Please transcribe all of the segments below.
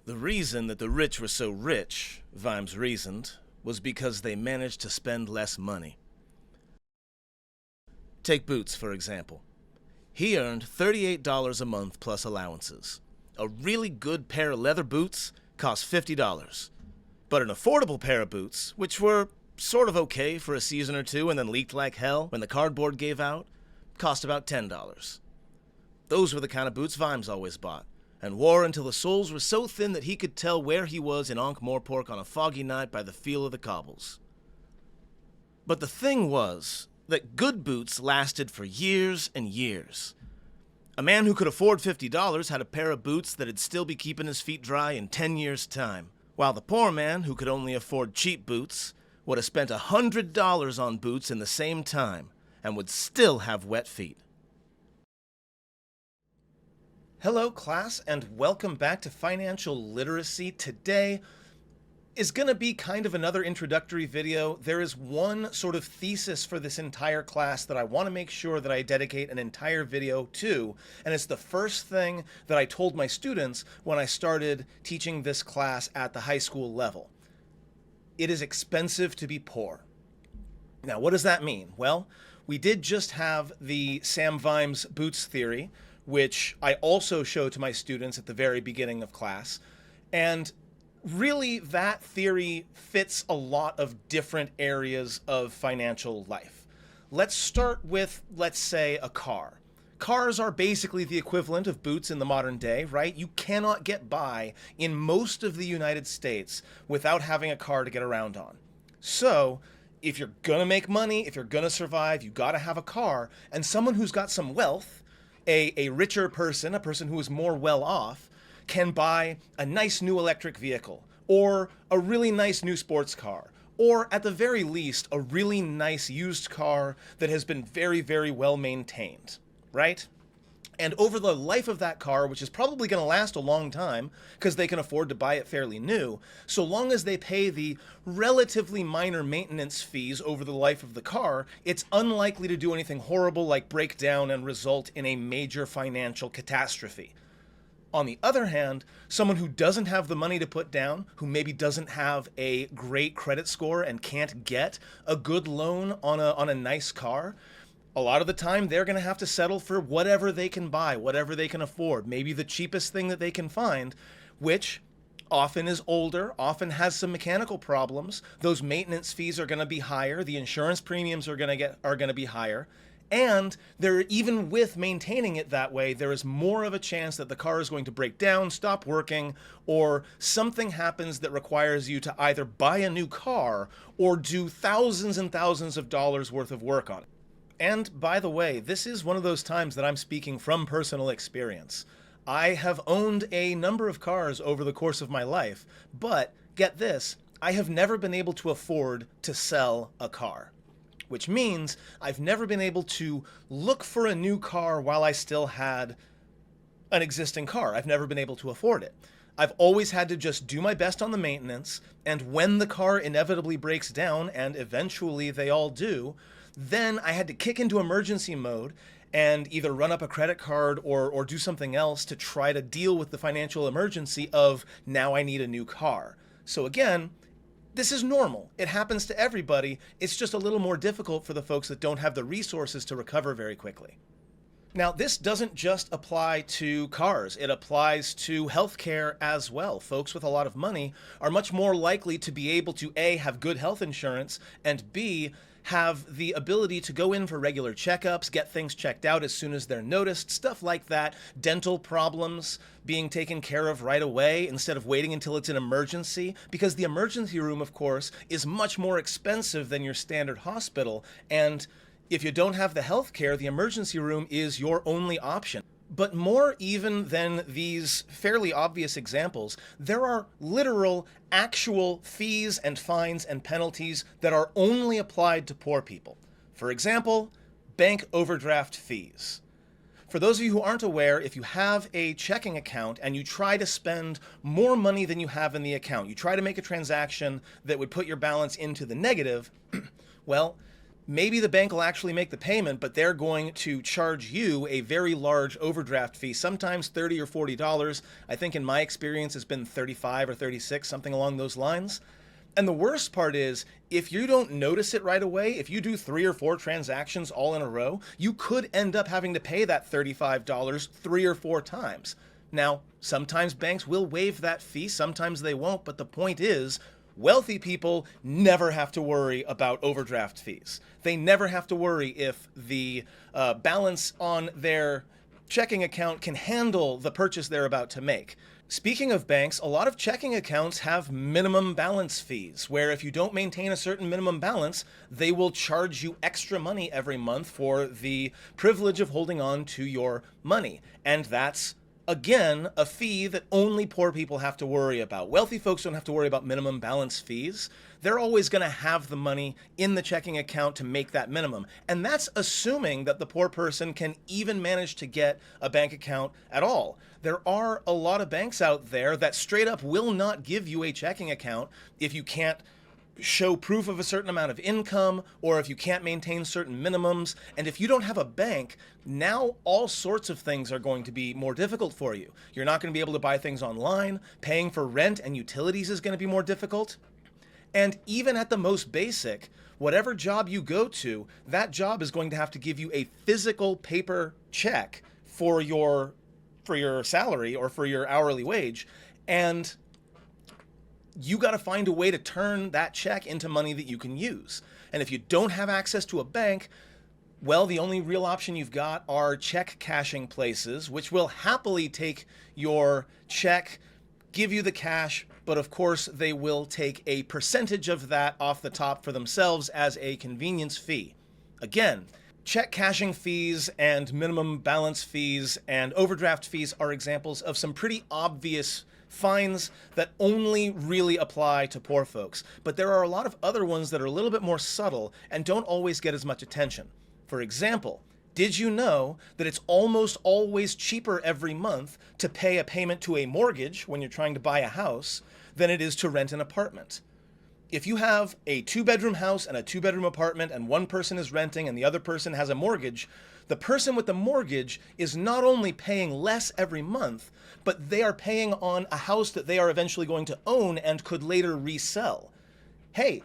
The reason that the rich were so rich, Vimes reasoned, was because they managed to spend less money. Take Boots, for example. He earned $38 a month plus allowances. A really good pair of leather boots cost $50. But an affordable pair of boots, which were sort of okay for a season or two and then leaked like hell when the cardboard gave out, cost about $10. Those were the kind of boots Vimes always bought, and wore until the soles were so thin that he could tell where he was in Ankh-Morpork on a foggy night by the feel of the cobbles. But the thing was that good boots lasted for years and years. A man who could afford $50 had a pair of boots that'd still be keeping his feet dry in 10 years' time, while the poor man who could only afford cheap boots would have spent $100 on boots in the same time and would still have wet feet. Hello, class, and welcome back to Financial Literacy. Today is going to be kind of another introductory video. There is one sort of thesis for this entire class that I want to make sure that I dedicate an entire video to, and it's the first thing that I told my students when I started teaching this class at the high school level. It is expensive to be poor. Now, what does that mean? Well, we did just have the Sam Vimes boots theory, which I also show to my students at the very beginning of class. And really, that theory fits a lot of different areas of financial life. Let's start with, let's say, a car. Cars are basically the equivalent of boots in the modern day, right? You cannot get by in most of the United States without having a car to get around on. So, if you're gonna make money, if you're gonna survive, you gotta have a car. And someone who's got some wealth, a richer person, a person who is more well off, can buy a nice new electric vehicle, or a really nice new sports car, or at the very least, a really nice used car that has been very, very well maintained, right? And over the life of that car, which is probably going to last a long time because they can afford to buy it fairly new, so long as they pay the relatively minor maintenance fees over the life of the car, it's unlikely to do anything horrible like break down and result in a major financial catastrophe. On the other hand, someone who doesn't have the money to put down, who maybe doesn't have a great credit score and can't get a good loan on a nice car, a lot of the time they're going to have to settle for whatever they can buy, whatever they can afford, maybe the cheapest thing that they can find, which often is older, often has some mechanical problems. Those maintenance fees are going to be higher, the insurance premiums are going to be higher, and even with maintaining it that way, there is more of a chance that the car is going to break down, stop working, or something happens that requires you to either buy a new car or do thousands and thousands of dollars worth of work on it. And by the way, this is one of those times that I'm speaking from personal experience. I have owned a number of cars over the course of my life, but get this, I have never been able to afford to sell a car. Which means I've never been able to look for a new car while I still had an existing car. I've never been able to afford it. I've always had to just do my best on the maintenance, and when the car inevitably breaks down, and eventually they all do, then I had to kick into emergency mode and either run up a credit card or do something else to try to deal with the financial emergency of now I need a new car. So again, this is normal. It happens to everybody. It's just a little more difficult for the folks that don't have the resources to recover very quickly. Now, this doesn't just apply to cars. It applies to healthcare as well. Folks with a lot of money are much more likely to be able to A, have good health insurance, and B, have the ability to go in for regular checkups, get things checked out as soon as they're noticed, stuff like that, dental problems being taken care of right away instead of waiting until it's an emergency, because the emergency room, of course, is much more expensive than your standard hospital, and if you don't have the health care, the emergency room is your only option. But more even than these fairly obvious examples, there are literal, actual fees and fines and penalties that are only applied to poor people. For example, bank overdraft fees. For those of you who aren't aware, if you have a checking account and you try to spend more money than you have in the account, you try to make a transaction that would put your balance into the negative, well, maybe the bank will actually make the payment, but they're going to charge you a very large overdraft fee, sometimes $30 or $40. I think in my experience it's been 35 or 36, something along those lines. And the worst part is, if you don't notice it right away, if you do 3 or 4 transactions all in a row, you could end up having to pay that $35 3 or 4 times. Now, sometimes banks will waive that fee, sometimes they won't, but the point is, wealthy people never have to worry about overdraft fees. They never have to worry if the balance on their checking account can handle the purchase they're about to make. Speaking of banks, a lot of checking accounts have minimum balance fees, where if you don't maintain a certain minimum balance, they will charge you extra money every month for the privilege of holding on to your money. And that's, again, a fee that only poor people have to worry about. Wealthy folks don't have to worry about minimum balance fees. They're always going to have the money in the checking account to make that minimum. And that's assuming that the poor person can even manage to get a bank account at all. There are a lot of banks out there that straight up will not give you a checking account if you can't show proof of a certain amount of income, or if you can't maintain certain minimums. And if you don't have a bank, now all sorts of things are going to be more difficult for you. You're not going to be able to buy things online. Paying for rent and utilities is going to be more difficult. And even at the most basic, whatever job you go to, that job is going to have to give you a physical paper check for your salary or for your hourly wage. And you got to find a way to turn that check into money that you can use. And if you don't have access to a bank, well, the only real option you've got are check cashing places, which will happily take your check, give you the cash, but of course they will take a percentage of that off the top for themselves as a convenience fee. Again, check cashing fees and minimum balance fees and overdraft fees are examples of some pretty obvious fines that only really apply to poor folks. But there are a lot of other ones that are a little bit more subtle and don't always get as much attention. For example, did you know that it's almost always cheaper every month to pay a payment to a mortgage when you're trying to buy a house than it is to rent an apartment? If you have a 2-bedroom house and a 2-bedroom apartment and one person is renting and the other person has a mortgage, the person with the mortgage is not only paying less every month, but they are paying on a house that they are eventually going to own and could later resell. Hey,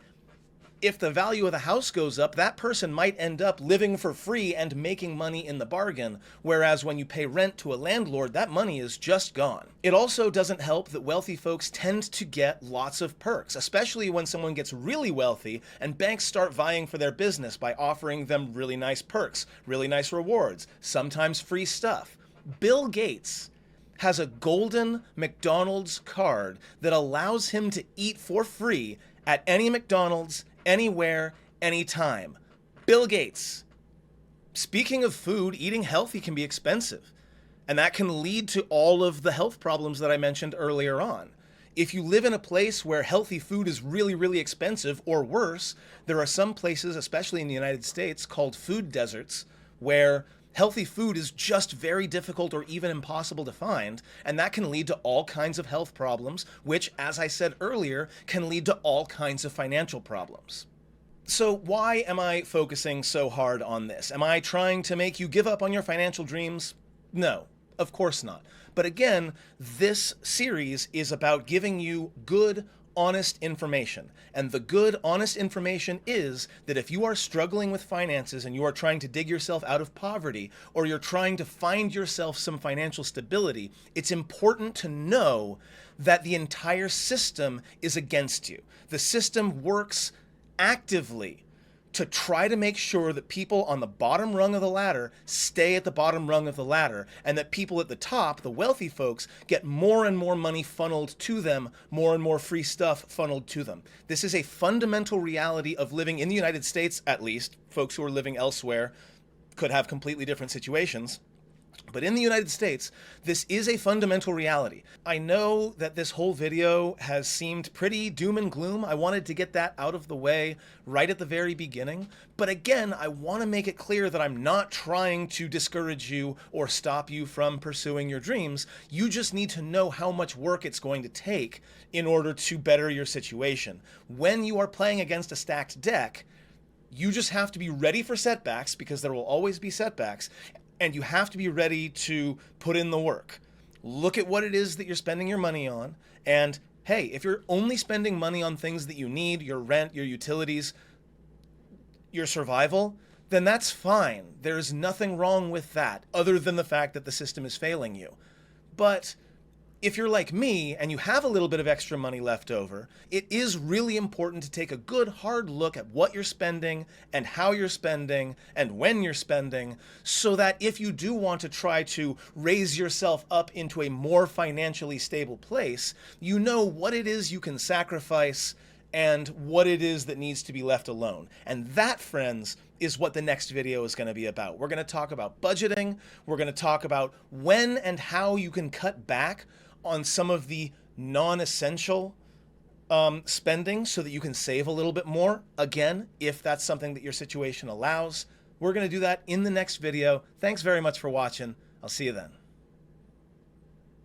if the value of the house goes up, that person might end up living for free and making money in the bargain, whereas when you pay rent to a landlord, that money is just gone. It also doesn't help that wealthy folks tend to get lots of perks, especially when someone gets really wealthy and banks start vying for their business by offering them really nice perks, really nice rewards, sometimes free stuff. Bill Gates has a golden McDonald's card that allows him to eat for free at any McDonald's, anywhere, anytime. Bill Gates. Speaking of food, eating healthy can be expensive, and that can lead to all of the health problems that I mentioned earlier on. If you live in a place where healthy food is really, really expensive, or worse, there are some places, especially in the United States, called food deserts, where healthy food is just very difficult or even impossible to find, and that can lead to all kinds of health problems, which, as I said earlier, can lead to all kinds of financial problems. So why am I focusing so hard on this? Am I trying to make you give up on your financial dreams? No, of course not. But again, this series is about giving you good, honest information. And the good, honest information is that if you are struggling with finances and you are trying to dig yourself out of poverty, or you're trying to find yourself some financial stability, it's important to know that the entire system is against you. The system works actively to try to make sure that people on the bottom rung of the ladder stay at the bottom rung of the ladder, and that people at the top, the wealthy folks, get more and more money funneled to them, more and more free stuff funneled to them. This is a fundamental reality of living in the United States, at least. Folks who are living elsewhere could have completely different situations. But in the United States, this is a fundamental reality. I know that this whole video has seemed pretty doom and gloom. I wanted to get that out of the way right at the very beginning. But again, I want to make it clear that I'm not trying to discourage you or stop you from pursuing your dreams. You just need to know how much work it's going to take in order to better your situation. When you are playing against a stacked deck, You just have to be ready for setbacks, because there will always be setbacks, and you have to be ready to put in the work. Look at what it is that you're spending your money on, and hey, if you're only spending money on things that you need, your rent, your utilities, your survival, then that's fine. There's nothing wrong with that, other than the fact that the system is failing you. But if you're like me and you have a little bit of extra money left over, it is really important to take a good hard look at what you're spending and how you're spending and when you're spending, so that if you do want to try to raise yourself up into a more financially stable place, you know what it is you can sacrifice and what it is that needs to be left alone. And that, friends, is what the next video is going to be about. We're going to talk about budgeting. We're going to talk about when and how you can cut back on some of the non-essential spending so that you can save a little bit more, again, if that's something that your situation allows. We're going to do that in the next video. Thanks very much for watching. I'll see you then.